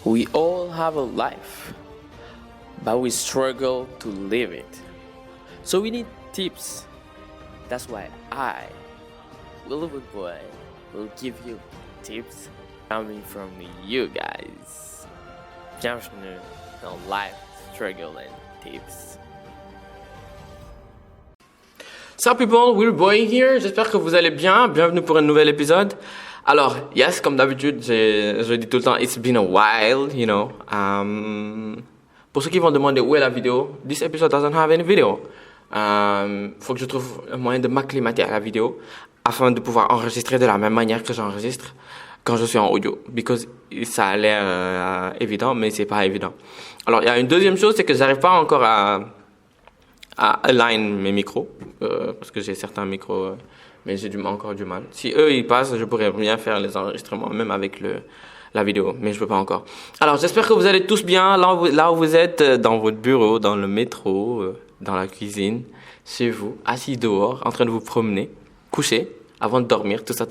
We all have a life, but we struggle to live it. So we need tips. That's why I, Willowood Boy, will give you tips coming from you guys. Bienvenue dans Life Struggle and Tips. Sup people, Will Boy here, j'espère que vous allez bien, bienvenue pour un nouvel épisode. Alors, yes, comme d'habitude, je dis tout le temps, it's been a while, you know. Pour ceux qui vont demander où est la vidéo, this episode doesn't have any video. Faut que je trouve un moyen de m'acclimater à la vidéo afin de pouvoir enregistrer de la même manière que j'enregistre quand je suis en audio. Because ça a l'air évident, mais c'est pas évident. Alors, il y a une deuxième chose, c'est que j'arrive pas encore à align mes micros, parce que j'ai certains micros, mais j'ai encore du mal. Si eux, ils passent, je pourrais bien faire les enregistrements, même avec la vidéo, mais je peux pas encore. Alors, j'espère que vous allez tous bien, là où vous êtes, dans votre bureau, dans le métro, dans la cuisine, chez vous, assis dehors, en train de vous promener, couché, avant de dormir, tout ça.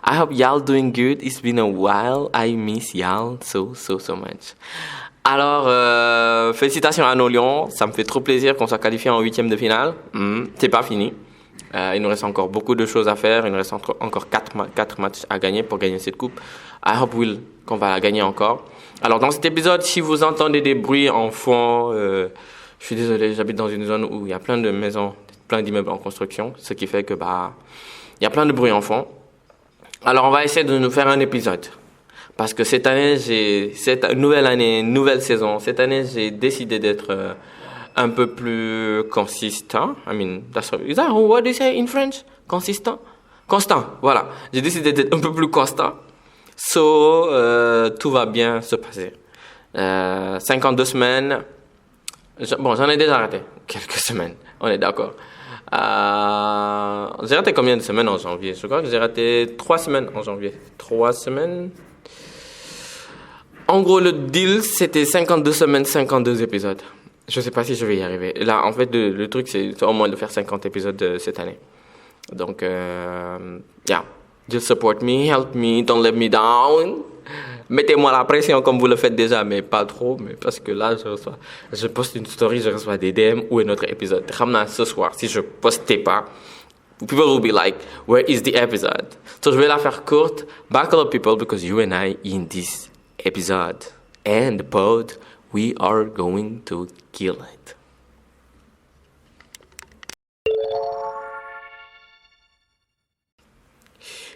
I hope y'all doing good. It's been a while. I miss y'all so much. Alors, félicitations à nos Lions. Ça me fait trop plaisir qu'on soit qualifié en 8e de finale. C'est pas fini. Il nous reste encore beaucoup de choses à faire. Il nous reste encore 4 matchs à gagner pour gagner cette coupe. I hope qu'on va la gagner encore. Alors, dans cet épisode, si vous entendez des bruits en fond, je suis désolé, j'habite dans une zone où il y a plein de maisons, plein d'immeubles en construction, ce qui fait que il y a plein de bruit en fond. Alors, on va essayer de nous faire un épisode. Parce que cette année, nouvelle année, nouvelle saison. Cette année, j'ai décidé d'être un peu plus consistant. I mean, is that what they say in French? Consistant? Constant, voilà. J'ai décidé d'être un peu plus constant. Tout va bien se passer. 52 semaines. J'en ai déjà raté quelques semaines. On est d'accord. J'ai raté combien de semaines en janvier? Je crois que j'ai raté 3 semaines en janvier. 3 semaines. En gros, le deal, c'était 52 semaines, 52 épisodes. Je sais pas si je vais y arriver. Là, en fait, le truc, c'est au moins de faire 50 épisodes cette année. Donc, yeah. Just support me, help me, don't let me down. Mettez-moi la pression comme vous le faites déjà, mais pas trop. Mais parce que là, je poste une story, je reçois des DM ou un autre épisode. Ramna, ce soir, si je postais pas, people will be like, where is the episode? So, je vais la faire courte. Buckle up, people, because you and I in this episode and the pod, we are going to kill it.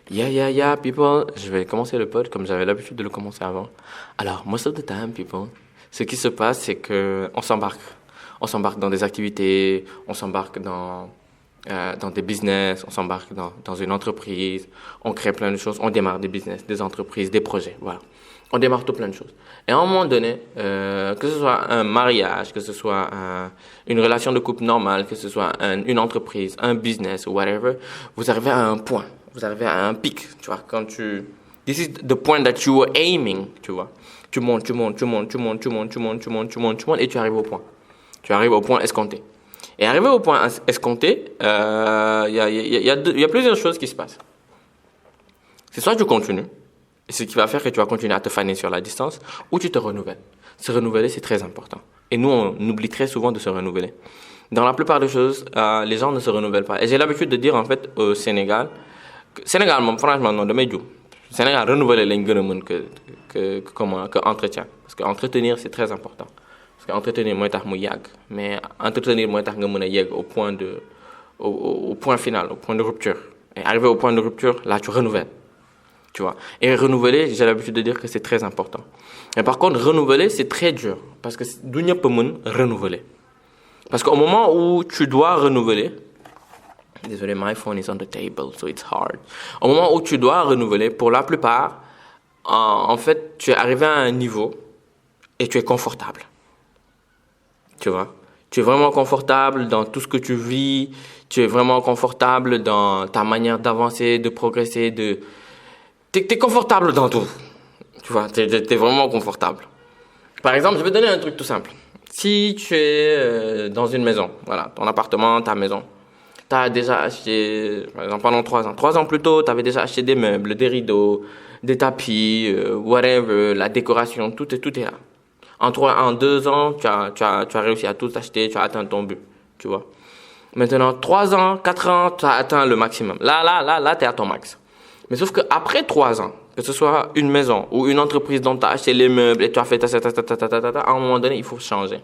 Yeah, people. Je vais commencer le pod comme j'avais l'habitude de le commencer avant. Alors, most of the time, people, ce qui se passe, c'est que on s'embarque. On s'embarque dans des activités, on s'embarque dans des business, on s'embarque dans une entreprise, on crée plein de choses, on démarre des business, des entreprises, des projets, voilà. On démarre tout plein de choses. Et à un moment donné, que ce soit un mariage, que ce soit une relation de couple normale, que ce soit une entreprise, un business, whatever, vous arrivez à un point, vous arrivez à un pic, tu vois, this is the point that you were aiming, tu vois. Tu montes, et tu arrives au point. Tu arrives au point escompté. Et arrivé au point escompté, il y a plusieurs choses qui se passent. C'est soit tu continues, et ce qui va faire que tu vas continuer à te faner sur la distance, ou tu te renouvelles. Se renouveler, c'est très important. Et nous, on oublie très souvent de se renouveler. Dans la plupart des choses, les gens ne se renouvellent pas. Et j'ai l'habitude de dire, en fait, au Sénégal, franchement, non, de Medjou. Sénégal, renouveler les gens que entretien. Parce que entretenir, c'est très important. Parce qu'entretenir, moi, c'est yag. Mais entretenir, moi, c'est yag au point final, au point de rupture. Et arrivé au point de rupture, là, tu renouvelles. Tu vois. Et renouveler, j'ai l'habitude de dire que c'est très important. Mais par contre, renouveler, c'est très dur. Parce que d'où n'y a pas renouveler. Parce qu'au moment où tu dois renouveler, désolé, my phone is on the table, so it's hard. Au moment où tu dois renouveler, pour la plupart, en fait, tu es arrivé à un niveau et tu es confortable. Tu vois. Tu es vraiment confortable dans tout ce que tu vis. Tu es vraiment confortable dans ta manière d'avancer, de progresser, T'es confortable dans tout. Tu vois, t'es vraiment confortable. Par exemple, je vais donner un truc tout simple. Si tu es dans une maison, voilà, ton appartement, ta maison, Tu as déjà acheté, par exemple, pendant 3 ans. 3 ans plus tôt, tu avais déjà acheté des meubles, des rideaux, des tapis, whatever, la décoration, tout est là. En 2 ans, tu as réussi à tout acheter, tu as atteint ton but, tu vois. Maintenant, 3 ans, 4 ans, tu as atteint le maximum. Là, tu es à ton max. Mais sauf qu'après 3 ans, que ce soit une maison ou une entreprise dont tu as acheté les meubles et tu as fait à un moment donné, il faut changer.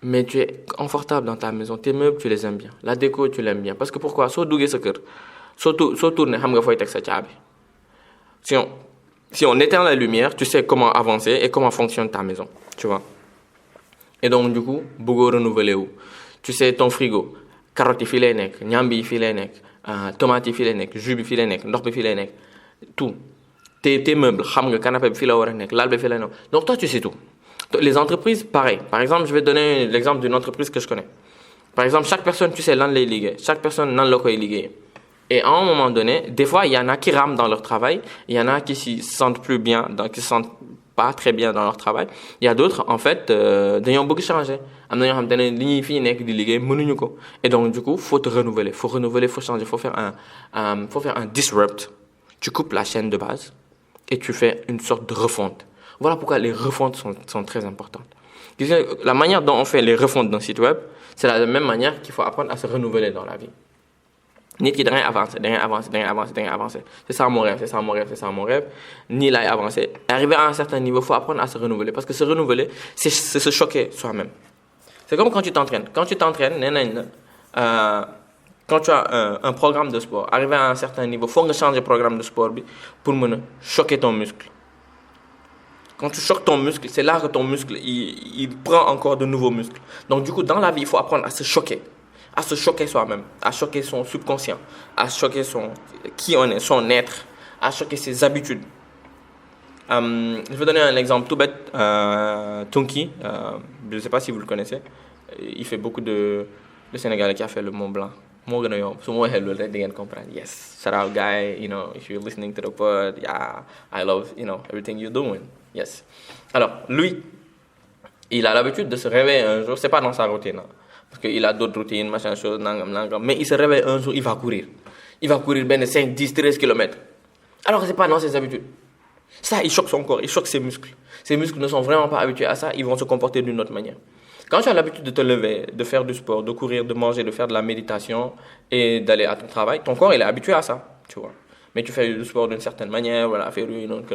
Mais tu es confortable dans ta maison. Tes meubles, tu les aimes bien. La déco, tu l'aimes bien. Parce que pourquoi? So duggee sa kër, so tourné, xam nga foy tek sa caabi. Si on éteint la lumière, tu sais comment avancer et comment fonctionne ta maison. Tu vois? Et donc, du coup, bëggoo renouveler wu. Tu sais, ton frigo, carottes yi fii lay nekk, ñambi yi fii lay nekk, tomates yi fii lay nekk, jus bi fii lay nekk, ndox bi fii lay nekk, tout. Tes meubles, xam nga canapé bi fii la war a nekk, lal bi fii lay nekk. Donc, toi, tu sais tout. Les entreprises, pareil. Par exemple, je vais donner l'exemple d'une entreprise que je connais. Par exemple, chaque personne, tu sais, l'an lay liggéey. Chaque personne, nan la koy liggéey. Et à un moment donné, des fois, il y en a qui rament dans leur travail. Il y en a qui s'y sentent plus bien, qui se sentent pas très bien dans leur travail. Il y a d'autres, en fait, dañoo bëgg changer. Am na ñoo xam te ne li ñuy fii nekk di liggéey mënuñu ko. Et donc, du coup, faut te renouveler. Faut changer. Faut faire un disrupt. Tu coupes la chaîne de base et tu fais une sorte de refonte. Voilà pourquoi les refontes sont très importantes. La manière dont on fait les refontes d'un site web, c'est la même manière qu'il faut apprendre à se renouveler dans la vie. Nit ki da ngay avancer. C'est ça mon rêve. Ni laay avancer. Arriver à un certain niveau, il faut apprendre à se renouveler. Parce que se renouveler, c'est se choquer soi-même. C'est comme quand tu t'entraînes. Quand tu t'entraînes, quand tu as un programme de sport, arriver à un certain niveau, il faut changer le programme de sport pour choquer ton muscle. Quand tu choques ton muscle, c'est là que ton muscle, il prend encore de nouveaux muscles. Donc, du coup, dans la vie, il faut apprendre à se choquer soi-même, à choquer son subconscient, à choquer qui on est, son être, à choquer ses habitudes. Je vais donner un exemple tout bête. Tunki, je ne sais pas si vous le connaissez. Il fait beaucoup de Sénégalais qui a fait le Mont Blanc. Moo gën a yomb su ma waxee loolu rek di ngeen comprendre. Yes, shout out guy, if you're listening to the pod, yeah, I love, everything you're doing. Yes. Alors, lui, il a l'habitude de se réveiller un jour, c'est pas dans sa routine, parce qu'il a d'autres routines, machin chose, nangam, mais il se réveille un jour, il va courir. Il va courir 5, 10, 13 kilomètres. Alors que c'est pas dans ses habitudes. Ça, il choque son corps, il choque ses muscles. Ses muscles ne sont vraiment pas habitués à ça, ils vont se comporter d'une autre manière. Quand tu as l'habitude de te lever, de faire du sport, de courir, de manger, de faire de la méditation et d'aller à ton travail, ton corps, il est habitué à ça, tu vois. Mais tu fais du sport d'une certaine manière, voilà, faire une autre,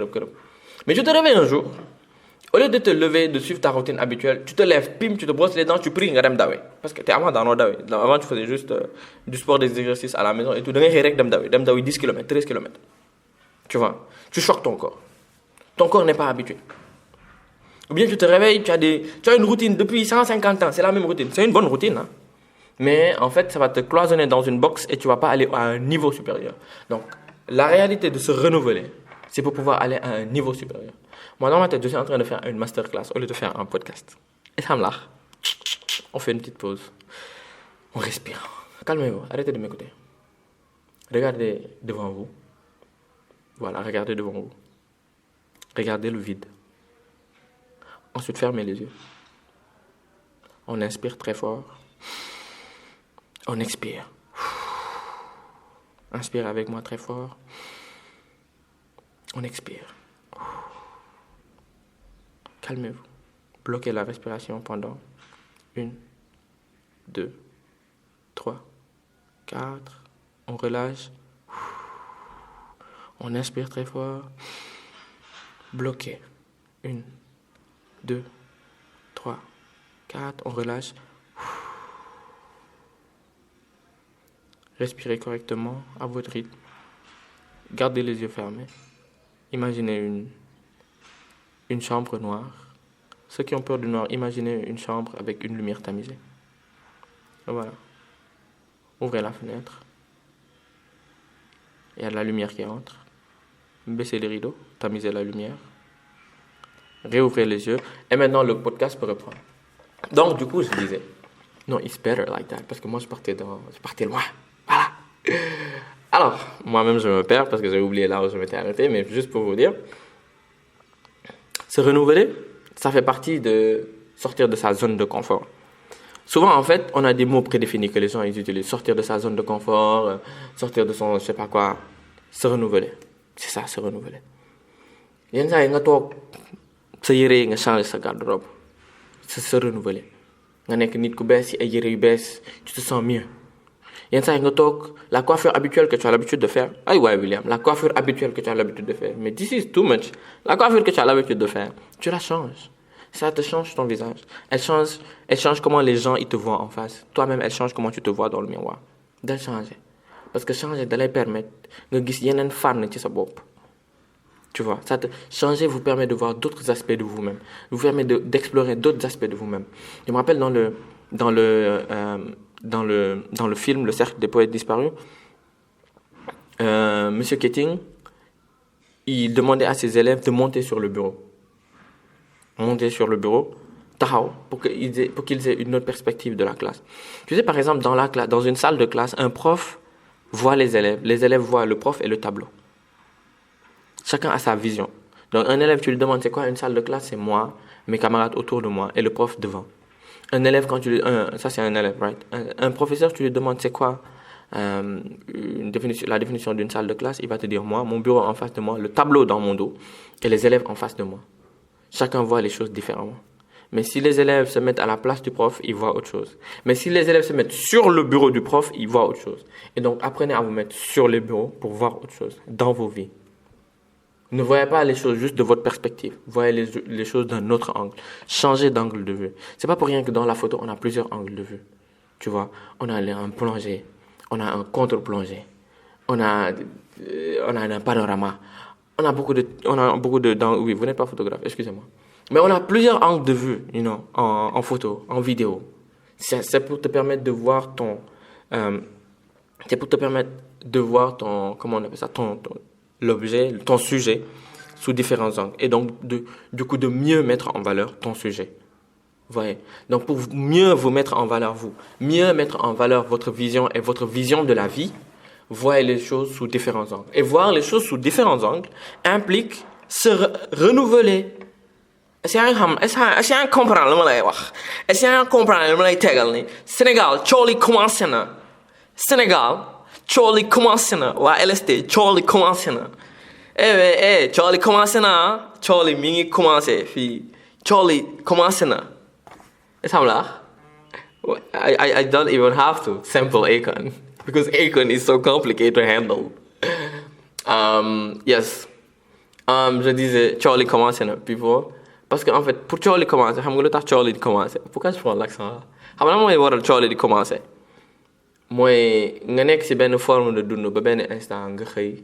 Mais tu te réveilles un jour, au lieu de te lever, de suivre ta routine habituelle, tu te lèves, pim, tu te brosses les dents, tu pries, nga dem dawe. Parce que t'es avant dans dawe. Avant, tu faisais juste du sport, des exercices à la maison et tout. Dem dawe 10 km, 13 km. Tu vois, tu choques ton corps. Ton corps n'est pas habitué. Ou bien tu te réveilles, tu as une routine depuis 150 ans, c'est la même routine. C'est une bonne routine, hein. Mais en fait, ça va te cloisonner dans une box et tu vas pas aller à un niveau supérieur. Donc, la réalité de se renouveler, c'est pour pouvoir aller à un niveau supérieur. Moi, dans ma tête, je suis en train de faire une masterclass au lieu de faire un podcast. Et ça me lâche. On fait une petite pause. On respire. Calmez-vous, arrêtez de m'écouter. Regardez devant vous. Voilà, regardez devant vous. Regardez le vide. Ensuite, fermez les yeux. On inspire très fort. On expire. Inspire avec moi très fort. On expire. Calmez-vous. Bloquez la respiration pendant 1, 2, 3, 4. On relâche. On inspire très fort. Bloquez. 1, 2, 3, 4. On relâche. Respirez correctement à votre rythme. Gardez les yeux fermés. Imaginez une chambre noire. Ceux qui ont peur du noir, imaginez une chambre avec une lumière tamisée. Voilà. Ouvrez la fenêtre. Il y a de la lumière qui entre. Baissez les rideaux, tamisez la lumière. Réouvrez les yeux. Et maintenant, le podcast peut reprendre. Donc, du coup, je disais, non, it's better like that. Parce que moi, je partais loin. Voilà. Alors, moi-même, je me perds parce que j'ai oublié là où je m'étais arrêté. Mais juste pour vous dire, se renouveler, ça fait partie de sortir de sa zone de confort. Souvent, en fait, on a des mots prédéfinis que les gens ils utilisent. Sortir de sa zone de confort, sortir de son, je sais pas quoi, se renouveler. C'est ça, se renouveler. yenn saa yi nga toog sa yére yi nga changer sa garde-robe se renouveler nga nekk nit ku bees yi ay yére yu bees tu te sens mieux yenn saa yi nga toog la coiffure habituelle que tu as l'habitude de faire ay waay William la coiffure habituelle que tu as l'habitude de faire mais this is too much la coiffure que tu as l'habitude de faire tu la changes ça te change ton visage elle change comment les gens ils te voient en face toi-même elle change comment tu te vois dans le miroir del changer parce que changer da lay permettre nga gis yeneen fànn ci sa bopp. Tu vois, changer vous permet de voir d'autres aspects de vous-même, vous permet d'explorer d'autres aspects de vous-même. Je me rappelle dans le film Le Cercle des Poètes Disparus, Monsieur Keating, il demandait à ses élèves de monter sur le bureau. Tahaw, pour qu'ils aient une autre perspective de la classe. Tu sais, par exemple, dans une salle de classe, un prof voit les élèves voient le prof et le tableau. Chacun a sa vision. Donc, un élève, tu lui demandes c'est quoi une salle de classe? C'est moi, mes camarades autour de moi et le prof devant. Un élève, ça c'est un élève, right? Un professeur, tu lui demandes c'est quoi la définition d'une salle de classe, il va te dire moi, mon bureau en face de moi, le tableau dans mon dos et les élèves en face de moi. Chacun voit les choses différemment. Mais si les élèves se mettent à la place du prof, ils voient autre chose. Mais si les élèves se mettent sur le bureau du prof, ils voient autre chose. Et donc, apprenez à vous mettre sur les bureaux pour voir autre chose dans vos vies. Ne voyez pas les choses juste de votre perspective. Voyez les choses d'un autre angle. Changez d'angle de vue. C'est pas pour rien que dans la photo, on a plusieurs angles de vue. Tu vois, on a un plongé, on a un contre-plongé, on a un panorama. On a beaucoup de oui, vous n'êtes pas photographe, excusez-moi. Mais on a plusieurs angles de vue, en photo, en vidéo. C'est pour te permettre de voir comment on appelle ça, l'objet, ton sujet, sous différents angles. Et donc, du coup, de mieux mettre en valeur ton sujet. Vous voyez? Donc, pour mieux vous mettre en valeur, mieux mettre en valeur votre vision et votre vision de la vie, voyez les choses sous différents angles. Et voir les choses sous différents angles implique se renouveler. Est-ce que comprendre ce que je wax? Est-ce que comprendre ce que je tegal ni? Sénégal, Charlie commencé na. Sénégal, Charlie commencé na. Waa LST, Charlie commencé na. Charlie commencé na. Charlie mi ngi commencé fii. Charlie commencé na. Est-ce que I don't even have to sample Akon because Akon is so complicated to handle. Yes. Je disais Charlie commencé na before. Parce qu'en fait, pour Charlie commencer, xam nga lu tax Charlie di commencer. Pourquoi je prends l'accent là? Xam nga mooy waral Charlie di commencer. Mooy nga nekk ci benn forme de dund ba benn instant nga xëy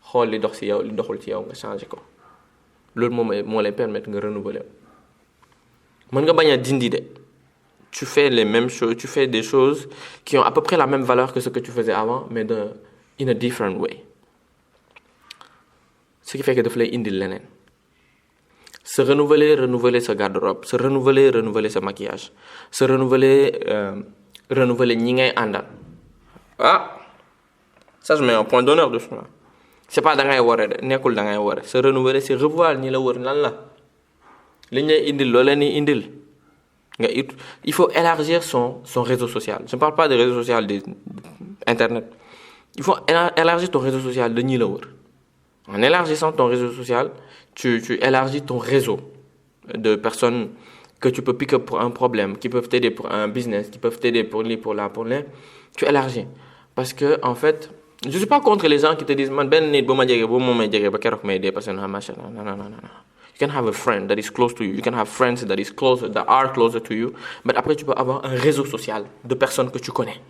xool li dox ci yow li doxul ci yow nga changer ko. Loolu moo lay permettre nga renouveler. Mën nga bañ a dindi de. Tu fais les mêmes choses, tu fais des choses qui ont à peu près la même valeur que ce que tu faisais avant, mais in a different way. Ce qui fait que daf lay indil leneen. Se renouveler sa garde-robe, se renouveler sa maquillage, se renouveler ñi ngay àndal. Ah, ça je mets un point d'honneur dessus là. C'est pas da ngay wara de nekkul da ngay wara. Se renouveler c'est revoir ñi la wër lan la. Li ñay indil lo leen ni indil. Il faut élargir son réseau social. Je ne parle pas de réseau social d'internet. Il faut élargir ton réseau social de ñi la wër. En élargissant ton réseau social, tu élargis ton réseau de personnes que tu peux pick up pour un problème, qui peuvent t'aider pour un business, qui peuvent t'aider pour là. Tu élargis. Parce que, en fait, je ne suis pas contre les gens qui te disent, man, ben nit bo ma djégé, bo mo may djégé, ba kérok may dé, parce que non. You can have a friend that is close to you. You can have friends that are closer to you. Mais après, tu peux avoir un réseau social de personnes que tu connais.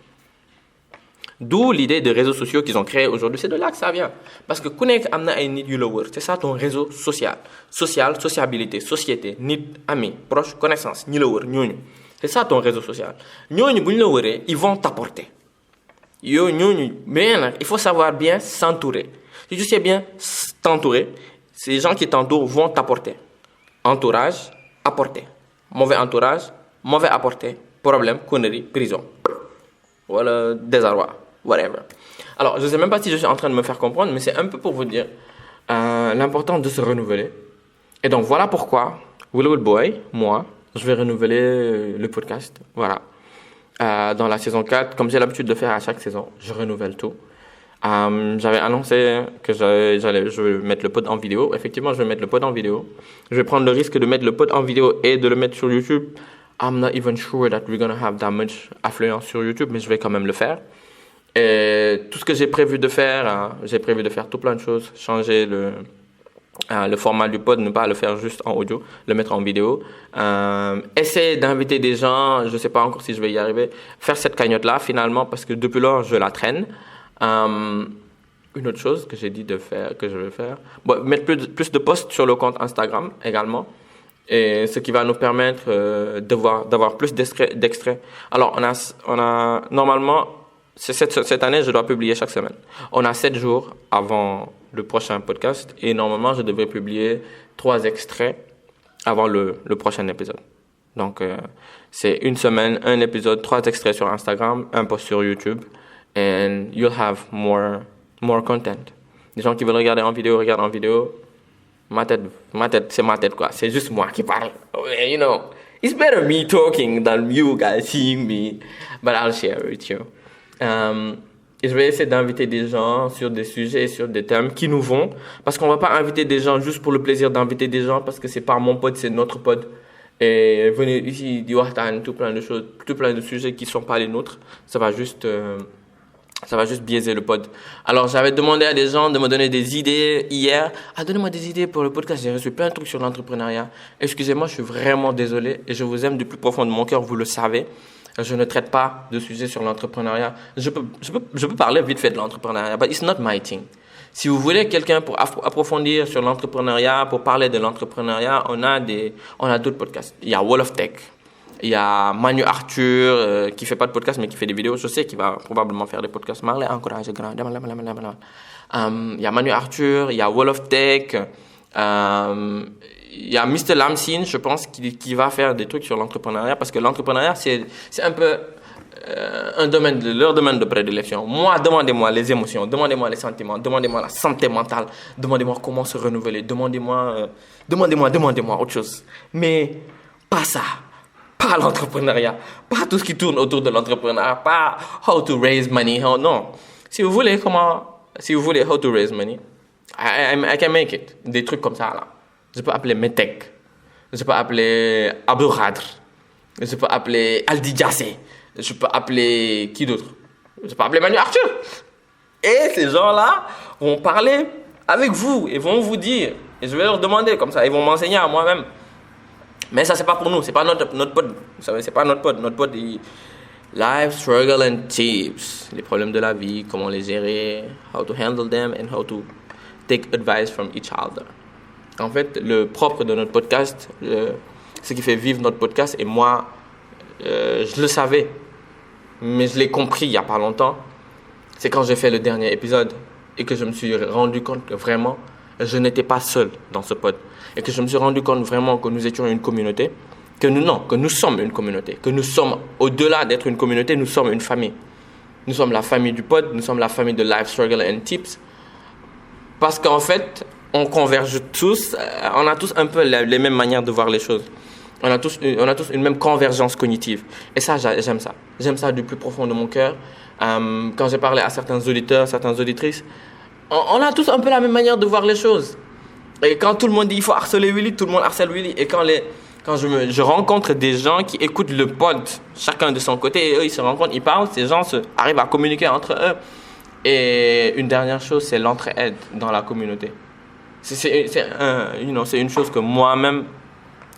D'où l'idée des réseaux sociaux qu'ils ont créés aujourd'hui. C'est de là que ça vient. Parce que connaître amna ay nit yu la wër, c'est ça ton réseau social. Sociabilité, société, nit, amis, proches, connaissances, ñi la wër, ñooñu. C'est ça ton réseau social. Ñooñu buñ la wëré, ils vont t'apporter. Mais il faut savoir bien s'entourer. Si tu sais bien t'entourer, ces gens qui t'entourent vont t'apporter. Entourage, apporter. Mauvais entourage, mauvais apporter. Problème, connerie, prison. Voilà, désarroi. Whatever. Alors, je ne sais même pas si je suis en train de me faire comprendre, mais c'est un peu pour vous dire l'importance de se renouveler. Et donc, voilà pourquoi, Will Boy, moi, je vais renouveler le podcast. Voilà. dans la saison 4. Comme j'ai l'habitude de faire à chaque saison, je renouvelle tout. J'avais annoncé que je vais mettre le pod en vidéo. Effectivement, je vais mettre le pod en vidéo. Je vais prendre le risque de mettre le pod en vidéo et de le mettre sur YouTube. I'm not even sure that we're gonna have that much affluence sur YouTube, mais je vais quand même le faire. Et tout ce que j'ai prévu de faire, j'ai prévu de faire tout plein de choses. Changer le format du pod, ne pas le faire juste en audio, le mettre en vidéo. Essayer d'inviter des gens, je ne sais pas encore si je vais y arriver. Faire cette cagnotte-là, finalement, parce que depuis lors, je la traîne. Une autre chose que j'ai dit de faire, que je vais faire, mettre plus de posts sur le compte Instagram également. Et ce qui va nous permettre d'avoir plus d'extraits. Alors, on a normalement, cette année, je dois publier chaque semaine. On a 7 jours avant le prochain podcast et normalement, je devrais publier 3 extraits avant le prochain épisode. Donc, c'est une semaine, un épisode, 3 extraits sur Instagram, un post sur YouTube, and you'll have more content. Les gens qui veulent regarder en vidéo, regardent en vidéo. Ma tête, c'est ma tête, quoi. C'est juste moi qui parle. You know, it's better me talking than you guys seeing me. But I'll share with you. Et je vais essayer d'inviter des gens sur des sujets, sur des thèmes qui nous vont. Parce qu'on va pas inviter des gens juste pour le plaisir d'inviter des gens, parce que c'est pas mon pod, c'est notre pod. Et venir ici, dire tout plein de choses, tout plein de sujets qui sont pas les nôtres, ça va juste biaiser le pod. Alors, j'avais demandé à des gens de me donner des idées hier. Donnez-moi des idées pour le podcast. J'ai reçu plein de trucs sur l'entrepreneuriat. Excusez-moi, je suis vraiment désolé et je vous aime du plus profond de mon cœur, vous le savez. Je ne traite pas de sujets sur l'entrepreneuriat. Je peux parler vite fait de l'entrepreneuriat, but it's not my thing. Si vous voulez quelqu'un pour approfondir sur l'entrepreneuriat, pour parler de l'entrepreneuriat, on a d'autres podcasts. Il y a Wall of Tech. Il y a Manu Arthur, qui fait pas de podcast, mais qui fait des vidéos. Je sais qu'il va probablement faire des podcasts. Marley encourage grand. Il y a Manu Arthur, il y a Wall of Tech, il y a Mr. Lamsin, je pense, qui va faire des trucs sur l'entrepreneuriat, parce que l'entrepreneuriat, c'est un peu leur domaine de prédilection. Moi, demandez-moi les émotions, demandez-moi les sentiments, demandez-moi la santé mentale, demandez-moi comment se renouveler, demandez-moi autre chose. Mais pas ça. Pas l'entrepreneuriat, pas tout ce qui tourne autour de l'entrepreneuriat, pas how to raise money, non. Si vous voulez how to raise money, I can make it. Des trucs comme ça, là. Je peux appeler Metek, je peux appeler Abdou Khadr, je peux appeler Aldi Diassé, je peux appeler qui d'autre? Je peux appeler Manu Arthur. Et ces gens-là vont parler avec vous et vont vous dire, et je vais leur demander comme ça, ils vont m'enseigner à moi-même. Mais ça, c'est pas pour nous, c'est pas notre pod. Vous savez, c'est pas notre pod. Notre pod, life, struggle and tips. Les problèmes de la vie, comment les gérer, how to handle them and how to take advice from each other. En fait, le propre de notre podcast, ce qui fait vivre notre podcast, et moi, je le savais, mais je l'ai compris il y a pas longtemps, c'est quand j'ai fait le dernier épisode et que je me suis rendu compte que vraiment, je n'étais pas seul dans ce pod. Et que je me suis rendu compte vraiment que nous étions une communauté, que nous sommes une communauté, que nous sommes, au-delà d'être une communauté, nous sommes une famille. Nous sommes la famille du pod, nous sommes la famille de Life, Struggle and Tips. Parce qu'en fait, on converge tous, on a tous un peu les mêmes manières de voir les choses. On a tous une même convergence cognitive. Et ça, j'aime ça. J'aime ça du plus profond de mon cœur. Quand j'ai parlé à certains auditeurs, certaines auditrices, on a tous un peu la même manière de voir les choses. Et quand tout le monde dit il faut harceler Willy, tout le monde harcèle Willy. Et quand je rencontre des gens qui écoutent le pod, chacun de son côté, et eux ils se rencontrent, ils parlent, ces gens arrivent à communiquer entre eux. Et une dernière chose, c'est l'entraide dans la communauté. C'est une chose que moi-même,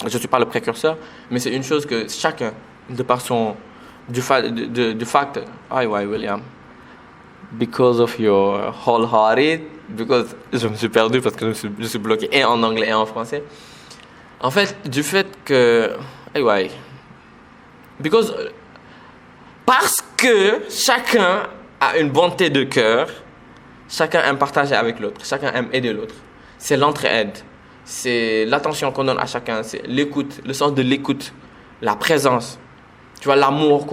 je ne suis pas le précurseur, mais c'est une chose que chacun, de par du fact, William, because of your wholehearted, because je me suis perdu parce que je suis bloqué et en anglais et en français. En fait, du fait que, parce que chacun a une bonté de cœur, chacun aime partager avec l'autre, chacun aime aider l'autre. C'est l'entraide, c'est l'attention qu'on donne à chacun, c'est l'écoute, le sens de l'écoute, la présence. Tu vois, l'amour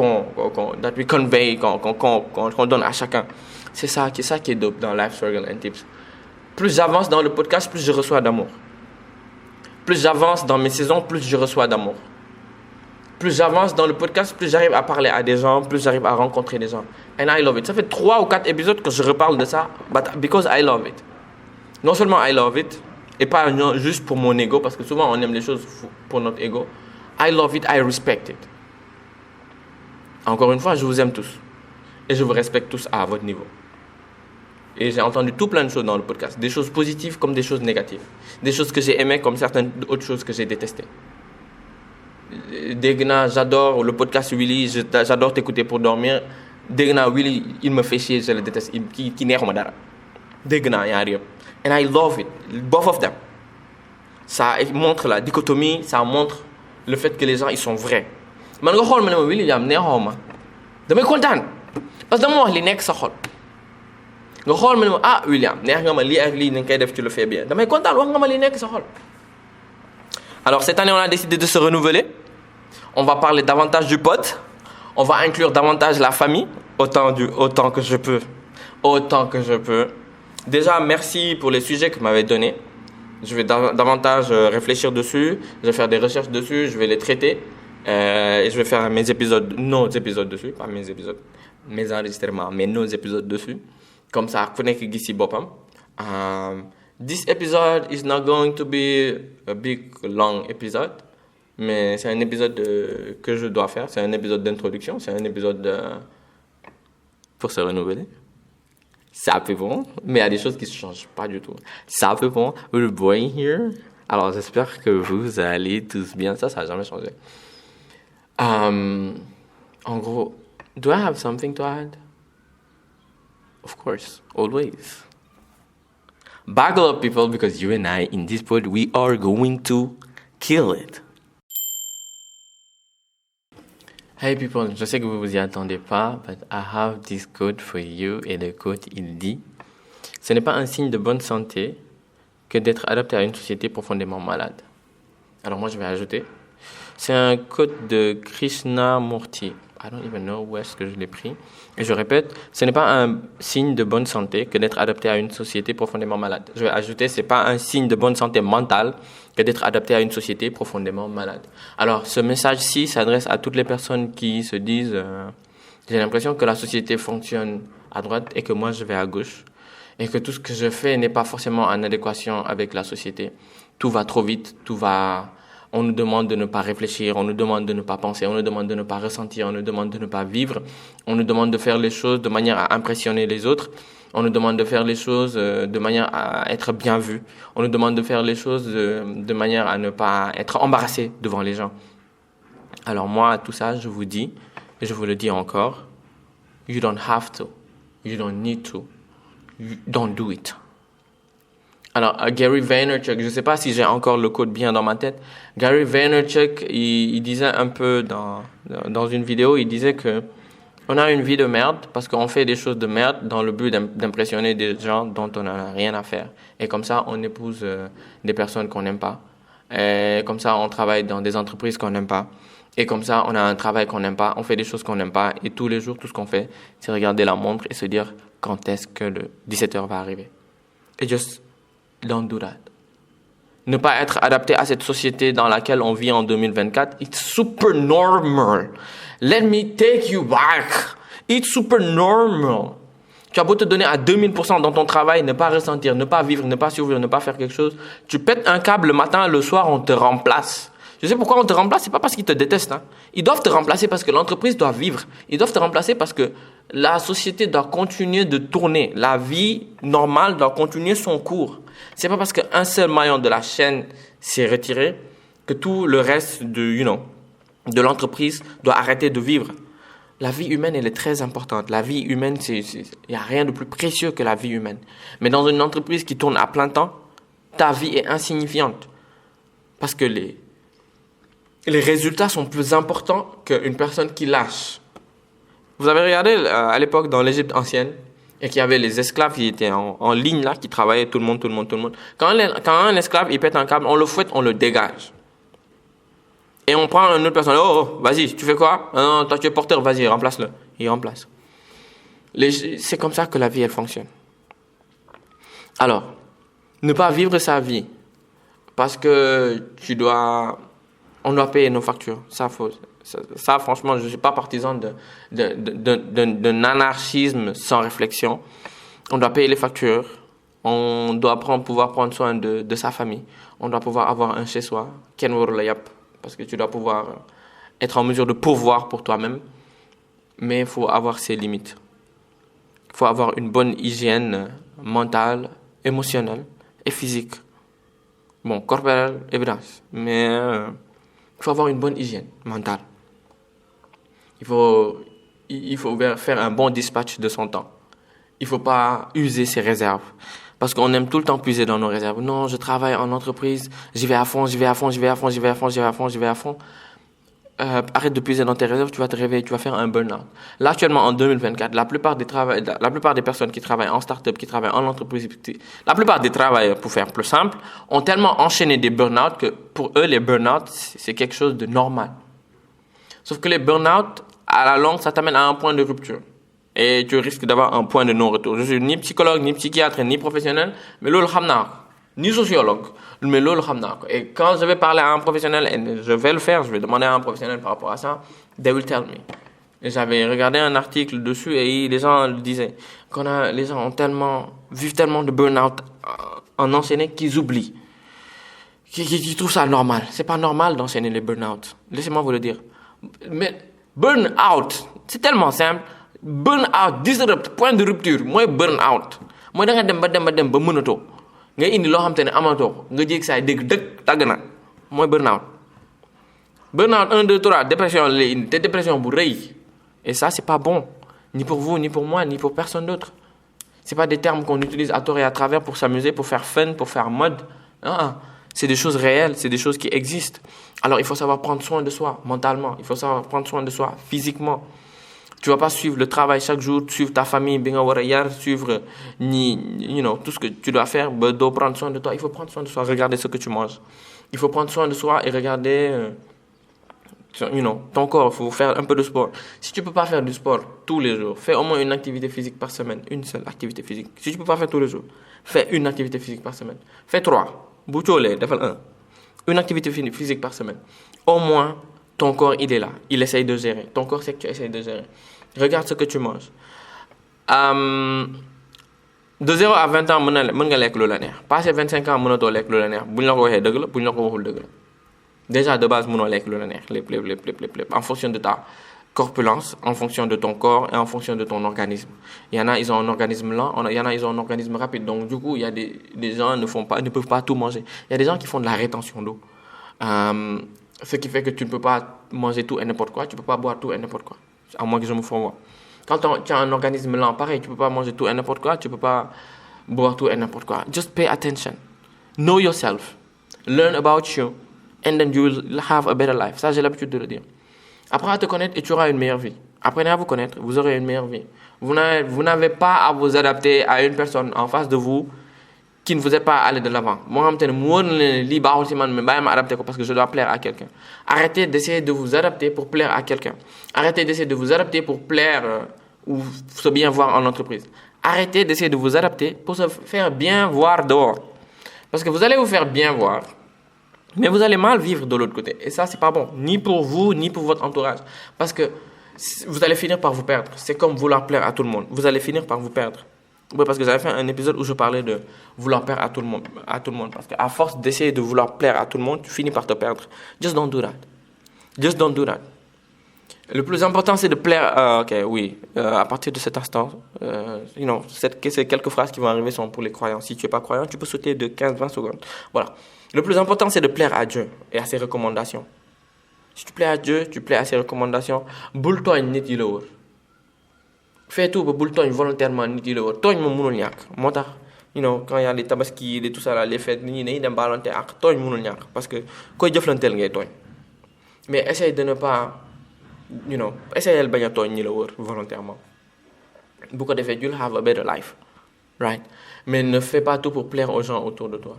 that we convey, qu'on donne à chacun. C'est ça qui est dope dans Life, Struggle and Tips. Plus j'avance dans le podcast, plus je reçois d'amour. Plus j'avance dans mes saisons, plus je reçois d'amour. plus j'avance dans le podcast, plus j'arrive à parler à des gens, plus j'arrive à rencontrer des gens. And I love it. Ça fait 3 ou 4 épisodes que je reparle de ça, but because I love it. Non seulement I love it, et pas juste pour mon ego, parce que souvent on aime les choses pour notre ego. I love it, I respect it. Encore une fois, je vous aime tous. Et je vous respecte tous à votre niveau. Et j'ai entendu tout plein de choses dans le podcast. Des choses positives comme des choses négatives. Des choses que j'ai aimées comme certaines autres choses que j'ai détestées. Degna, j'adore le podcast Willy, j'adore t'écouter pour dormir. Degna, Willy, il me fait chier, je le déteste. Qui n'est pas Degna, il y a rien. And I love it, both of them. Ça montre la dichotomie, ça montre le fait que les gens, ils sont vrais. Man nga xool ma ne ma William neexoo ma damay kontaan parce que dama wax li nekk sa xol nga xool ma ne ma ah William neex nga ma lii ak lii ni nga koy def tu le fais bien damay kontaan wax nga ma li nekk sa xol. Alors cette année on a décidé de se renouveler. On va parler davantage du pote. On va inclure davantage la famille autant que je peux. Déjà merci pour les sujets que vous m'avez donnés. Je vais davantage réfléchir dessus, je vais faire des recherches dessus, je vais les traiter. Et je vais faire nos épisodes dessus, pas mes épisodes, mes enregistrements, mais nos épisodes dessus. Comme ça, vous connaissez ici Bopam. This episode is not going to be a big, long episode, mais c'est un épisode que je dois faire. C'est un épisode d'introduction, c'est un épisode pour se renouveler. Ça peut bon, mais il y a des choses qui ne changent pas du tout. Ça peut bon, we're boy here. Alors j'espère que vous allez tous bien. Ça n'a jamais changé. En gros, do I have something to add? Of course, always. Buckle up, people, because you and I, in this pod, we are going to kill it. Hey people, je sais que vous vous y attendez pas, but I have this quote for you. Et le quote, il dit: ce n'est pas un signe de bonne santé que d'être adapté à une société profondément malade. Alors moi, je vais ajouter. C'est un quote de Krishnamurti. I don't even know où est-ce que je l'ai pris. Et je répète, ce n'est pas un signe de bonne santé que d'être adapté à une société profondément malade. Je vais ajouter, ce n'est pas un signe de bonne santé mentale que d'être adapté à une société profondément malade. Alors, ce message-ci s'adresse à toutes les personnes qui se disent j'ai l'impression que la société fonctionne à droite et que moi, je vais à gauche. Et que tout ce que je fais n'est pas forcément en adéquation avec la société. Tout va trop vite, on nous demande de ne pas réfléchir, on nous demande de ne pas penser, on nous demande de ne pas ressentir, on nous demande de ne pas vivre, on nous demande de faire les choses de manière à impressionner les autres, on nous demande de faire les choses de manière à être bien vu, on nous demande de faire les choses de manière à ne pas être embarrassé devant les gens. Alors moi, tout ça, je vous dis, et je vous le dis encore, you don't have to, you don't need to, you don't do it. Alors, Gary Vaynerchuk, je ne sais pas si j'ai encore le code bien dans ma tête. Gary Vaynerchuk, il disait un peu dans une vidéo, il disait que on a une vie de merde parce qu'on fait des choses de merde dans le but d'impressionner des gens dont on n'a rien à faire. Et comme ça, on épouse des personnes qu'on n'aime pas. Et comme ça, on travaille dans des entreprises qu'on n'aime pas. Et comme ça, on a un travail qu'on n'aime pas. On fait des choses qu'on n'aime pas. Et tous les jours, tout ce qu'on fait, c'est regarder la montre et se dire quand est-ce que le 17h va arriver. Et just don't do that. Ne pas être adapté à cette société dans laquelle on vit en 2024, it's super normal. Let me take you back. It's super normal. Tu as beau te donner à 2000% dans ton travail, ne pas ressentir, ne pas vivre, ne pas survivre, ne pas faire quelque chose. Tu pètes un câble le matin, le soir, on te remplace. Je sais pourquoi on te remplace, c'est pas parce qu'ils te détestent. Hein. Ils doivent te remplacer parce que l'entreprise doit vivre. Ils doivent te remplacer parce que la société doit continuer de tourner. La vie normale doit continuer son cours. C'est pas parce qu'un seul maillon de la chaîne s'est retiré que tout le reste de l'entreprise doit arrêter de vivre. La vie humaine, elle est très importante. La vie humaine, il n'y a rien de plus précieux que la vie humaine. Mais dans une entreprise qui tourne à plein temps, ta vie est insignifiante. Parce que les résultats sont plus importants qu'une personne qui lâche. Vous avez regardé à l'époque dans l'Égypte ancienne et qu'il y avait les esclaves qui étaient en ligne là, qui travaillaient tout le monde. Quand un esclave il pète un câble, on le fouette, on le dégage. Et on prend une autre personne. Oh, vas-y, tu fais quoi? Non, toi tu es porteur, vas-y, remplace-le. Il remplace. C'est comme ça que la vie elle fonctionne. Alors, ne pas vivre sa vie parce que on doit payer nos factures. Ça, Ça, franchement, je ne suis pas partisan d'un anarchisme sans réflexion. On doit payer les factures. On doit pouvoir prendre soin de sa famille. On doit pouvoir avoir un chez-soi. Parce que tu dois pouvoir être en mesure de pourvoir pour toi-même. Mais il faut avoir ses limites. Il faut avoir une bonne hygiène mentale, émotionnelle et physique. Bon, corporelle, évidence. Mais il faut avoir une bonne hygiène mentale. Il faut faire un bon dispatch de son temps. Il ne faut pas user ses réserves. Parce qu'on aime tout le temps puiser dans nos réserves. Non, je travaille en entreprise, j'y vais à fond. Arrête de puiser dans tes réserves, tu vas te réveiller, tu vas faire un burn-out. Là, actuellement, en 2024, la plupart des personnes qui travaillent en start-up, qui travaillent en entreprise, la plupart des travailleurs, pour faire plus simple, ont tellement enchaîné des burn-out que pour eux, les burn-out, c'est quelque chose de normal. Sauf que les burn-out, à la longue, ça t'amène à un point de rupture. Et tu risques d'avoir un point de non-retour. Je suis ni psychologue, ni psychiatre, ni professionnel, mais lolo xamna, ni sociologue, mais lolo xamna. Et quand je vais parler à un professionnel, et je vais le faire, je vais demander à un professionnel par rapport à ça, they will tell me. Et j'avais regardé un article dessus et les gens le disaient. Les gens vivent tellement de burn-out en enchaîné qu'ils oublient. Qu'ils trouvent ça normal. C'est pas normal d'enchaîner les burn-out. Laissez-moi vous le dire. Mais burn-out, c'est tellement simple. Burn-out, disrupt, point de rupture, mooy burn-out. Mooy da nga dem ba mënatoo. Nga indi loo xam te ne amatoo. Nga jéeg saay dégg dëgg tàgg na. Mooy burn-out. Burn-out 1, 2, 3, dépression lay indi. Te dépression bu rëy. Et ça, c'est pas bon. Ni pour vous, ni pour moi, ni pour personne d'autre. C'est pas des termes qu'on utilise à tort et à travers pour s'amuser, pour faire fun, pour faire mode. Non. C'est des choses réelles, c'est des choses qui existent. Alors, il faut savoir prendre soin de soi mentalement. Il faut savoir prendre soin de soi physiquement. Tu vas pas suivre le travail chaque jour, suivre ta famille, suivre tout ce que tu dois faire, prendre soin de toi. Il faut prendre soin de soi, regarder ce que tu manges. Il faut prendre soin de soi et regarder ton corps. Il faut faire un peu de sport. Si tu peux pas faire du sport tous les jours, fais au moins une activité physique par semaine. Une seule activité physique. Si tu peux pas faire tous les jours, fais une activité physique par semaine. Fais 3. Bouchole, defal 1. Une activité physique par semaine. Au moins, ton corps, il est là. Il essaye de gérer. Ton corps sait que tu essayes de gérer. Regarde ce que tu manges. De 0 à 20 ans, mën nga lekk lu la neex. Passé 25 ans, mënatoo lekk lu la neex. Buñ la ko waxee dëgg la, buñ la ko waxul dëgg la. Déjà, de base, mënoo lekk lu la neex. En fonction de ta corpulence, en fonction de ton corps et en fonction de ton organisme. Il y en a, ils ont un organisme lent. Il y en a, ils ont un organisme rapide. Donc, du coup, il y a des gens ne peuvent pas tout manger. Il y a des gens qui font de la rétention d'eau. Ce qui fait que tu ne peux pas manger tout et n'importe quoi. Tu ne peux pas boire tout et n'importe quoi. À moins que je me fasse voir. Quand tu as un organisme lent, pareil, tu ne peux pas manger tout et n'importe quoi. Tu ne peux pas boire tout et n'importe quoi. Just pay attention. Know yourself. Learn about you. And then you will have a better life. Ça, j'ai l'habitude de le dire. Apprends à te connaître et tu auras une meilleure vie. Apprenez à vous connaître, vous aurez une meilleure vie. Vous n'avez pas à vous adapter à une personne en face de vous qui ne vous aide pas à aller de l'avant. Moi, je m'adapter parce que je dois plaire à quelqu'un. Arrêtez d'essayer de vous adapter pour plaire à quelqu'un. Arrêtez d'essayer de vous adapter pour plaire ou se bien voir en entreprise. Arrêtez d'essayer de vous adapter pour se faire bien voir dehors. Parce que vous allez vous faire bien voir, mais vous allez mal vivre de l'autre côté. Et ça, c'est pas bon. Ni pour vous, ni pour votre entourage. Parce que vous allez finir par vous perdre. C'est comme vouloir plaire à tout le monde. Vous allez finir par vous perdre. Oui, parce que j'avais fait un épisode où je parlais de vouloir plaire à tout le monde. Parce qu'à force d'essayer de vouloir plaire à tout le monde, tu finis par te perdre. Just don't do that. Just don't do that. Le plus important, c'est de plaire. À partir de cet instant, ces quelques phrases qui vont arriver sont pour les croyants. Si tu n'es pas croyant, tu peux sauter de 15-20 secondes. Voilà. Le plus important, c'est de plaire à Dieu et à ses recommandations. Si tu plais à Dieu, tu plais à ses recommandations. Bul tooñ nit yi la wër. Fais tout pour bul tooñ volontairement nit yi la wër. Tooñ moom mënul ñàkk. Moo tax, quand il y a les tabaski, tout ça là, les fêtes, nit ñi dañuy dem baalonte ak tooñ mënul ñàkk parce que koy jëflanteel ngay tooñ. Mais essaye de ne pas, essayel bañ a tooñ ñi la wër volontairement. Bu ko defee, you'll have a better life, right? Mais ne fais pas tout pour plaire aux gens autour de toi.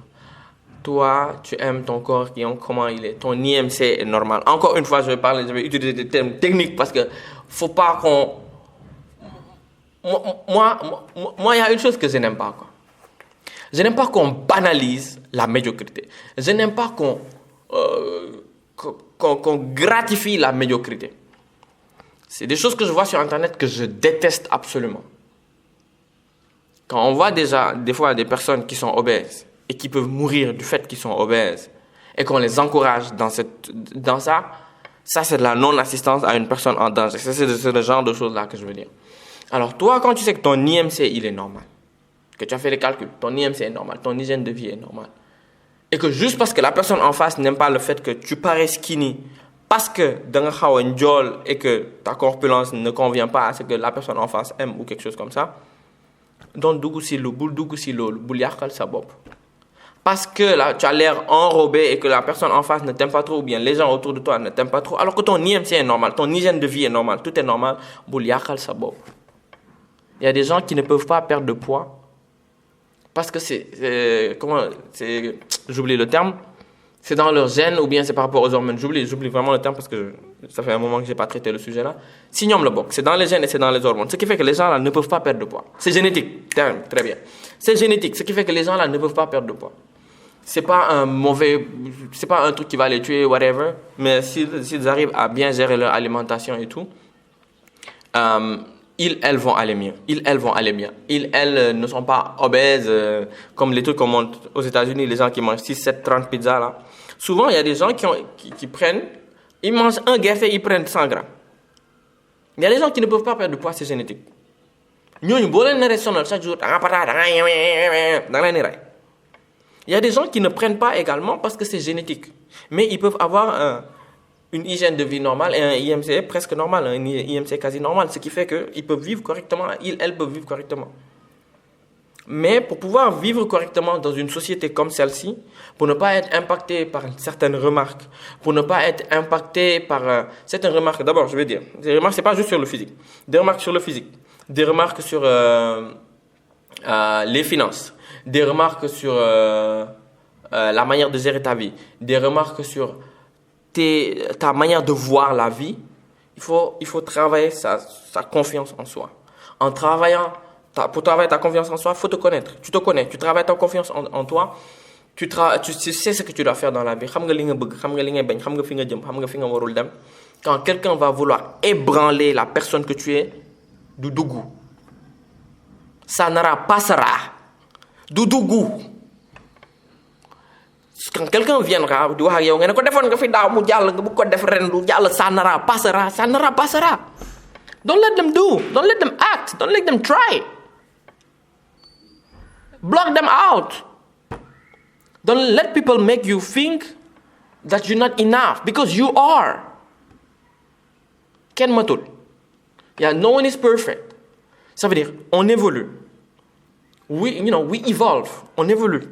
Toi, tu aimes ton corps, comment il est. Ton IMC est normal. Encore une fois, je vais utiliser des termes techniques parce que faut pas qu'on... Moi, il y a une chose que je n'aime pas. Quoi. Je n'aime pas qu'on banalise la médiocrité. Je n'aime pas qu'on gratifie la médiocrité. C'est des choses que je vois sur Internet que je déteste absolument. Quand on voit déjà des fois des personnes qui sont obèses et qui peuvent mourir du fait qu'ils sont obèses et qu'on les encourage dans ça, ça c'est de la non-assistance à une personne en danger. Ça c'est le genre de choses-là que je veux dire. Alors toi, quand tu sais que ton IMC il est normal, que tu as fait les calculs, ton IMC est normal, ton hygiène de vie est normale, et que juste parce que la personne en face n'aime pas le fait que tu parais skinny, parce que dans un jol et que ta corpulence ne convient pas à ce que la personne en face aime ou quelque chose comme ça, donc dugg si lu bul dugg si loolu bul yàqal sa bopp. Parce que là tu as l'air enrobé et que la personne en face ne t'aime pas trop ou bien les gens autour de toi ne t'aiment pas trop alors que ton IMC est normal, ton hygiène de vie est normale, tout est normal, bul yàqal sa bopp. Il y a des gens qui ne peuvent pas perdre de poids parce que j'oublie le terme, c'est dans leur gène ou bien c'est par rapport aux hormones. J'oublie vraiment le terme parce que ça fait un moment que je n'ai pas traité le sujet là. Si ñoom la bokk, c'est dans les gènes et c'est dans les hormones. Ce qui fait que les gens là ne peuvent pas perdre de poids. C'est génétique, très bien. C'est génétique, ce qui fait que les gens là ne peuvent pas perdre de poids. C'est pas un truc qui va les tuer, whatever, mais s'ils arrivent à bien gérer leur alimentation et tout, elles vont aller mieux. Elles vont aller bien. Elles ne sont pas obèses comme les trucs qu'on montre aux États-Unis, les gens qui mangent 6, 7, 30 pizzas là. Souvent, il y a des gens qui prennent, ils mangent un gâteau, ils prennent 100 grammes. Il y a des gens qui ne peuvent pas perdre de poids, c'est génétique. Ñooñu boo leen naree sonal chaque jour da nga leen di rey. Il y a des gens qui ne prennent pas également parce que c'est génétique. Mais ils peuvent avoir une hygiène de vie normale et un IMC presque normal, un IMC quasi normal, ce qui fait qu'ils peuvent vivre correctement, elles peuvent vivre correctement. Mais pour pouvoir vivre correctement dans une société comme celle-ci, pour ne pas être impacté par certaines remarques, pour ne pas être impacté par certaines remarques, d'abord je vais dire, des remarques c'est pas juste sur le physique, des remarques sur le physique, des remarques sur les finances, des remarques sur la manière de gérer ta vie, des remarques sur ta manière de voir la vie, il faut travailler sa confiance en soi. En travaillant, pour travailler ta confiance en soi, il faut te connaître. Tu te connais, tu travailles ta confiance en toi, tu sais ce que tu dois faire dans la vie. Xam nga li nga bëgg, xam nga li ngay bañ, xam nga fi nga jëm, xam nga fi nga warul dem. Quand quelqu'un va vouloir ébranler la personne que tu es, du dugg. Ça n'ira passera. Du dugg. Quand quelqu'un viendra di wax ak yow nga ne ko defoon nga fi daaw mu jàll nga bëgg ko def ren du jàll ça n'ira passera. Don't let them do. Don't let them act. Don't let them try. Block them out. Don't let people make you think that you're not enough because you are. Kenn matul. Yeah, no one is perfect. Ça veut dire on évolue. We evolve. On évolue.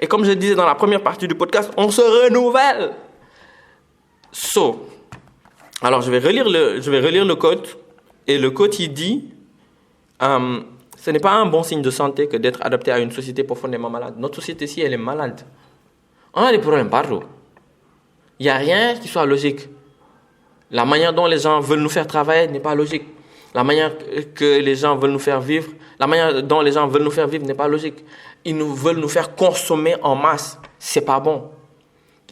Et comme je disais dans la première partie du podcast, on se renouvelle. Alors je vais relire le code. Et le code il dit ce n'est pas un bon signe de santé que d'être adapté à une société profondément malade. Notre société ici, elle est malade. On a des problèmes partout. Il n'y a rien qui soit logique. La manière dont les gens veulent nous faire travailler n'est pas logique. La manière que les gens veulent nous faire vivre, n'est pas logique. Ils veulent nous faire consommer en masse. C'est pas bon.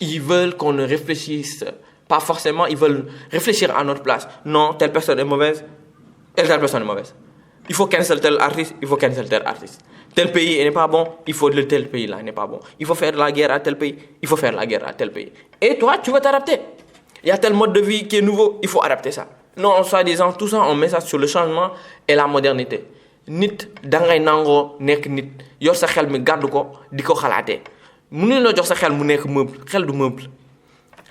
Ils veulent qu'on ne réfléchisse pas forcément. Ils veulent réfléchir à notre place. Non, telle personne est mauvaise, telle personne est mauvaise. Il faut cancel tel artiste, Tel pays n'est pas bon, il faut le tel pays là n'est pas bon. Il faut faire la guerre à tel pays, il faut faire la guerre à tel pays. Et toi, tu vas t'adapter. Il y a tel mode de vie qui est nouveau, il faut adapter ça. Non, soi-disant, tout ça, on met ça sur le changement et la modernité. Nit dangay nango nek nit yor sa xel mi gaddu ko diko xalaté mënu la jox sa xel mu nek meuble xel du meuble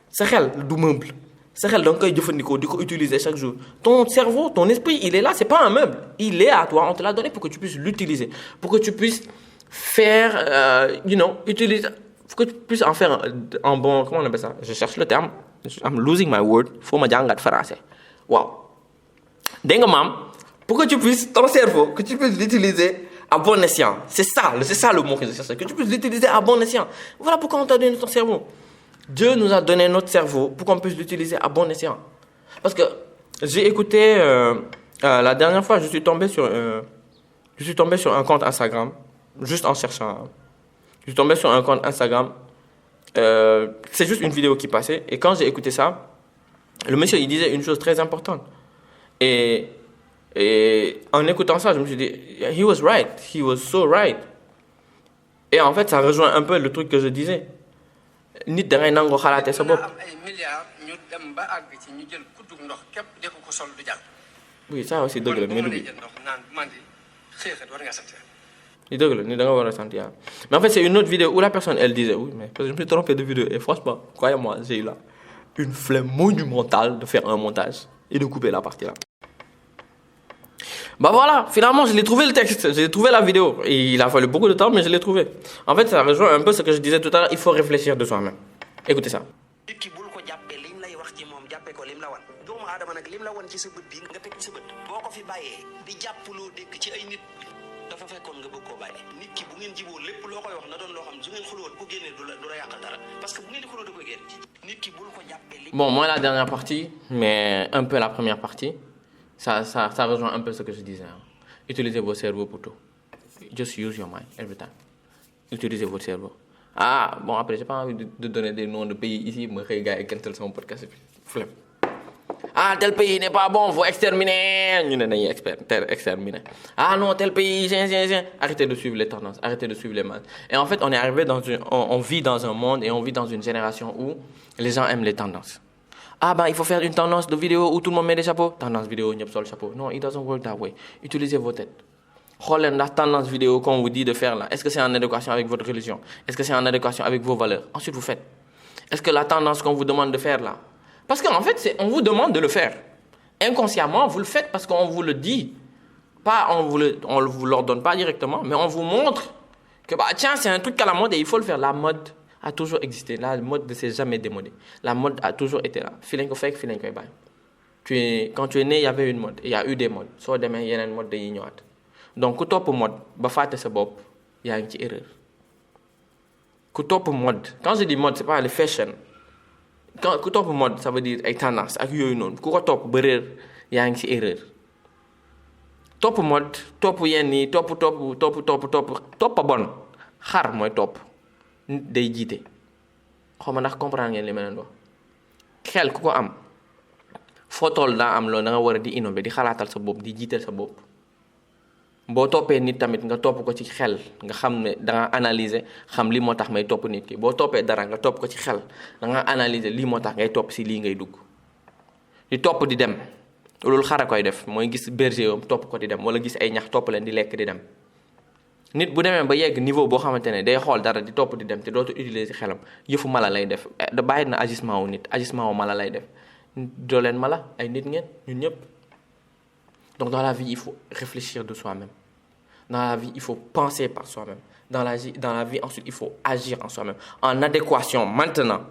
sa xel du meuble sa xel dang koy jëfandiko diko utiliser chaque jour. Ton cerveau, ton esprit, il est là, c'est pas un meuble, il est à toi, on te l'a donné pour que tu puisses l'utiliser, pour que tu puisses faire utiliser, pour que tu puisses en faire un bon, comment on appelle ça, je cherche le terme, I'm losing my word, faut ma jangat français. Wow. Dégg nga maam, pour que tu puisses, ton cerveau, que tu puisses l'utiliser à bon escient. C'est ça le mot que je cherche. Que tu puisses l'utiliser à bon escient. Voilà pourquoi on t'a donné ton cerveau. Dieu nous a donné notre cerveau pour qu'on puisse l'utiliser à bon escient. Parce que j'ai écouté, la dernière fois, je suis tombé sur un compte Instagram, juste en cherchant. Je suis tombé sur un compte Instagram c'est juste une vidéo qui passait. Et quand j'ai écouté ça, le monsieur, il disait une chose très importante. Et en écoutant ça, je me suis dit, he was right. He was so right. Et en fait, ça rejoint un peu le truc que je disais. Nit da ngay nango xalaate sa bopp. Oui, ça aussi dëgg la mais du li dëgg la ni da nga war a sant yàlla. Mais en fait, c'est une autre vidéo où la personne, elle disait, oui, mais parce que je me suis trompé de vidéo. Et franchement, croyez-moi, j'ai eu là une flemme monumentale de faire un montage et de couper la partie là. Bah voilà, finalement, je l'ai trouvé le texte, j'ai trouvé la vidéo. Et il a fallu beaucoup de temps, mais je l'ai trouvé. En fait, ça rejoint un peu ce que je disais tout à l'heure, il faut réfléchir de soi-même. Écoutez ça. Bon, moi la dernière partie, mais un peu la première partie, ça rejoint un peu ce que je disais. Hein. Utilisez vos cerveaux pour tout. Just use your mind every time. Utilisez votre cerveau. Ah, bon, après, j'ai pas envie de donner des noms de pays ici, mais les gars, cancel son podcast. Flemme. Ah, tel pays n'est pas bon, faut exterminer. Nous n'avons exterminer. Ah non, tel pays, arrêtez de suivre les tendances, arrêtez de suivre les masses. Et en fait, on est arrivé on vit dans un monde et on vit dans une génération où les gens aiment les tendances. Ah ben, il faut faire une tendance de vidéo où tout le monde met des chapeaux. Tendance vidéo, ñëpp sol chapeau. Non, it doesn't work that way. Utilisez vos têtes. Xool la tendance vidéo qu'on vous dit de faire là. Est-ce que c'est en adéquation avec votre religion? Est-ce que c'est en adéquation avec vos valeurs? Ensuite, vous faites. Est-ce que la tendance qu'on vous demande de faire là? Parce qu'en fait, on vous demande de le faire. Inconsciemment, vous le faites parce qu'on vous le dit. Pas, on vous l'ordonne pas directement, mais on vous montre que bah, tiens, c'est un truc à la mode et il faut le faire. La mode a toujours existé. La mode ne s'est jamais démodée. La mode a toujours été là. Quand tu es né, il y avait une mode. Il y a eu des modes. Soit demain, il y a une mode de ignorante. Donc, quand tu mode, il y a une petite erreur. Quand tu mode, quand je dis mode, ce n'est pas le fashion. Quand tu mode, ça veut dire une tendance. Quand tu il y a une petite erreur. Top mode, top yenni, top pas bon. Xar moy top. Day jité. Xoma ndax comprendre ngeen li ma leen wax. Xel ku ko am. Fo tol da am lo da nga wara di innover di xalaatal sa bopp di jiital sa bopp. Boo toppee nit tamit nga topp ko ci xel nga xam ne da nga analyser xam li moo tax may topp nit ki boo toppee dara nga topp ko ci xel da nga analyser lii moo tax ngay topp si lii ngay dugg di topp di dem loolu xara koy def mooy gis berger am topp ko di dem wala gis ay ñax topp leen di lekk di dem nit bu demee ba yegg niveau boo xamante ne day xool dara di topp di dem te dootu utiliser xelam yëfu mala lay def da bàyyi na agissement wu nit agissement wu mala lay def doo leen mala ay nit ngeen ñun ñëpp. Donc dans la vie, il faut réfléchir de soi-même. Dans la vie, il faut penser par soi-même. Dans la vie, ensuite, il faut agir en soi-même. En adéquation maintenant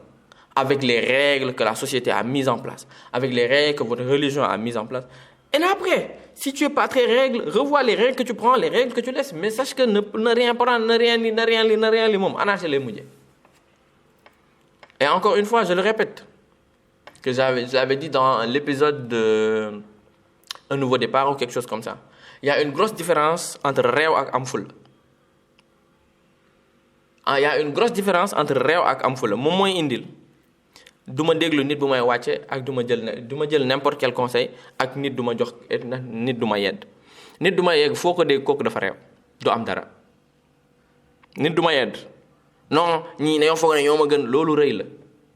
avec les règles que la société a mises en place, avec les règles que votre religion a mises en place. Et là, après, si tu n'es pas très règle, revois les règles que tu prends, les règles que tu laisses. Mais sache que ne rien prendre, ne rien lire, Et encore une fois, je le répète, que j'avais dit dans l'épisode de Un nouveau départ ou quelque chose comme ça. Il y a une grosse différence entre réew ak am ful. Il y a une grosse différence entre réew ak am ful. Moom mooy indil duma déglu nit bu may wàcce ak duma jël n'importe quel conseil ak nit duma jox nit duma yedd. Nit duma yegg foo ko dégg kooku dafa réew du am dara. Nit duma yedd non ñii dañoo foog ne ñoo ma gën loolu rëy la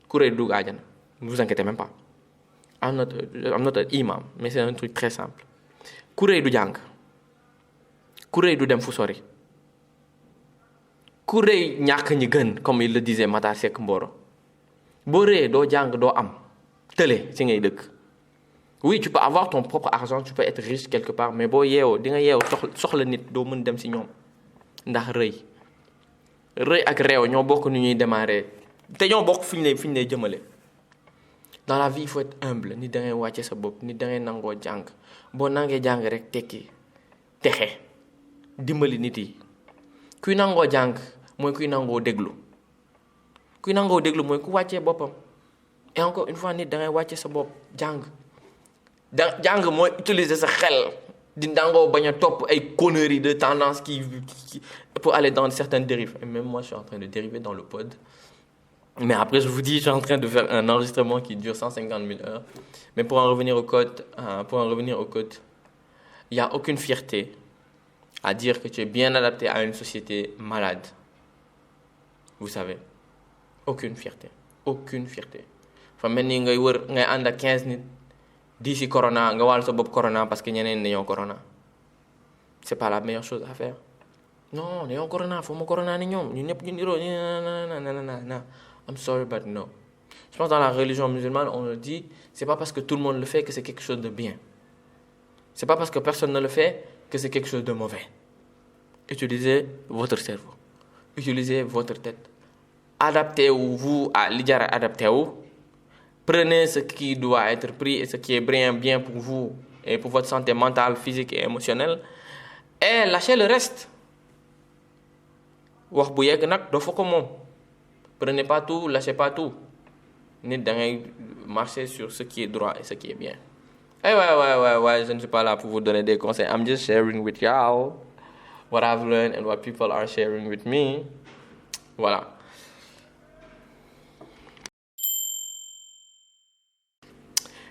ku rëy dugg àjjana. Ne vous inquiétez même pas. I'm not an imam, mais c'est un truc très simple. Ku rëy du jàng ku rëy du dem fu sori ku rëy ñàkk ñi gën comme il le disait Matar Seck Mboro boo rëyee doo jàng doo am tële ci ngay dëkk. Oui, tu peux avoir ton propre argent, tu peux être riche quelque part, mais boo yeewoo di nga yeewu soxla nit doo mën dem ci ñoom ndax rëy ak réew ñoo bokk nu ñuy démarrer te ñoo bokk fi ñu lay jëmale. Dans la vie, il faut être humble. Ni da ngay wàcce sa bopp ni da ngay nangoo jàng boo nangee jàng rek tekki texe dimbali nit yi kuy nangoo jàng mooy kuy nangoo déglu mooy ku wàccee boppam. Et encore une fois nit da ngay wàcce sa bopp jàng jàng mooy utiliser sa xel di nangoo bañ a topp ay conneries de tendance qui pour aller dans certaines dérives. Et même moi je suis en train de dériver dans le pod Mais après, je vous dis, je suis en train de faire un enregistrement qui dure 150 000 heures. Mais pour en revenir au code, il n'y a aucune fierté à dire que tu es bien adapté à une société malade. Vous savez, aucune fierté. Aucune fierté. Fa mel ni ngay wër ngay ànd ak 15 nit di si corona nga wàll sa bopp corona parce que ñeneen dañoo corona. C'est pas la meilleure chose à faire. Non, dañoo corona, faut ma corona ni ñoom ñu ñëpp ñu niroo non. I'm sorry but no. Je pense que dans la religion musulmane, on le dit, c'est pas parce que tout le monde le fait que c'est quelque chose de bien. C'est pas parce que personne ne le fait que c'est quelque chose de mauvais. Utilisez votre cerveau. Utilisez votre tête. Adaptez-vous à l'idéal adaptez-vous. Prenez ce qui doit être pris et ce qui est bien pour vous et pour votre santé mentale, physique et émotionnelle. Et lâchez le reste. Wax bu yegg nag doo fa ko moom. Prenez pas tout, lâchez pas tout. Nit da ngay marcher sur ce qui est droit et ce qui est bien. Eh ouais, je ne suis pas là pour vous donner des conseils. I'm just sharing with y'all what I've learned and what people are sharing with me. Voilà.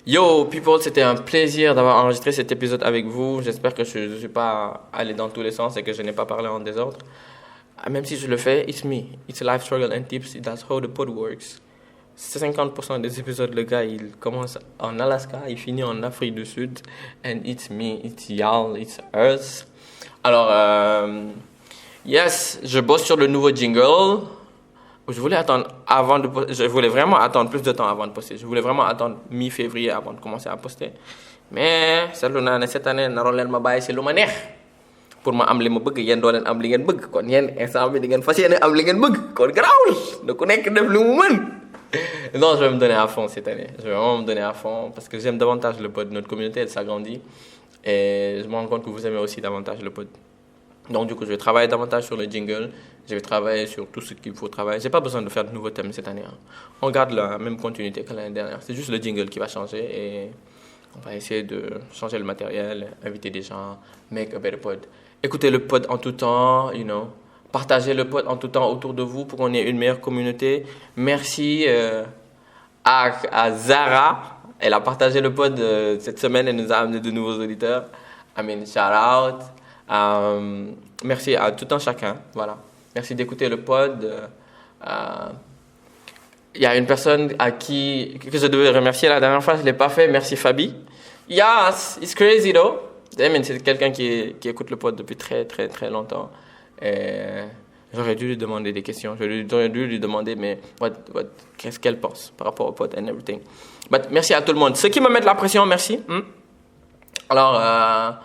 Yo people, c'était un plaisir d'avoir enregistré cet épisode avec vous. J'espère que je ne suis pas allé dans tous les sens et que je n'ai pas parlé en désordre. Même si je le fais, it's me. It's life struggle and tips. That's how the pod works. 50% des épisodes, le gars, il commence en Alaska, il finit en Afrique du Sud. And it's me, it's y'all, it's us. Alors, yes, je bosse sur le nouveau jingle. Je voulais vraiment attendre plus de temps avant de poster. Je voulais vraiment attendre mi-février avant de commencer à poster. Mais cette année, naroon leen ma bàyyi si lu ma neex. Pour ma am li ma bëgg yéen doo leen am li ngeen bëgg kon yéen instant bi di ngeen fas yéene am li ngeen bëgg kon garaawul na ku nekk def lu mu mën. Non, je vais me donner à fond cette année. Je vais vraiment me donner à fond parce que j'aime davantage le pod. Notre communauté, elle s'agrandit et je me rends compte que vous aimez aussi davantage le pod. Donc du coup, je vais travailler davantage sur le jingle. Je vais travailler sur tout ce qu'il faut travailler. J'ai pas besoin de faire de nouveaux thèmes cette année. On garde la même continuité que l'année dernière. C'est juste le jingle qui va changer et on va essayer de changer le matériel, inviter des gens, make a better pod. Écoutez le pod en tout temps, Partagez le pod en tout temps autour de vous pour qu'on ait une meilleure communauté. Merci à Zara. Elle a partagé le pod cette semaine. Elle nous a amené de nouveaux auditeurs. Shout out. Merci à tout un chacun. Voilà. Merci d'écouter le pod. Il y a une personne que je devais remercier la dernière fois. Je ne l'ai pas fait. Merci Fabi. Yes, it's crazy though. C'est quelqu'un qui écoute le pod depuis très très très longtemps. Et j'aurais dû lui demander des questions. J'aurais dû lui demander qu'est-ce qu'elle pense par rapport au pod and everything. But merci à tout le monde. Ceux qui me mettent la pression, merci. Alors,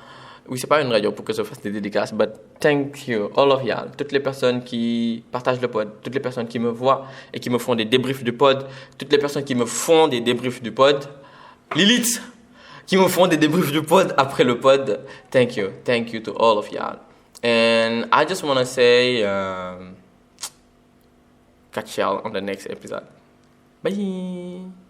oui, c'est pas une radio pour que je fasse des dédicaces, but thank you, all of y'all. Toutes les personnes qui partagent le pod, toutes les personnes qui me voient et qui me font des débriefs du pod, toutes les personnes qui me font des débriefs du pod. Lilith, qui me font des débriefs du pod après le pod. Thank you to all of y'all. And I just want to say, catch y'all on the next episode. Bye.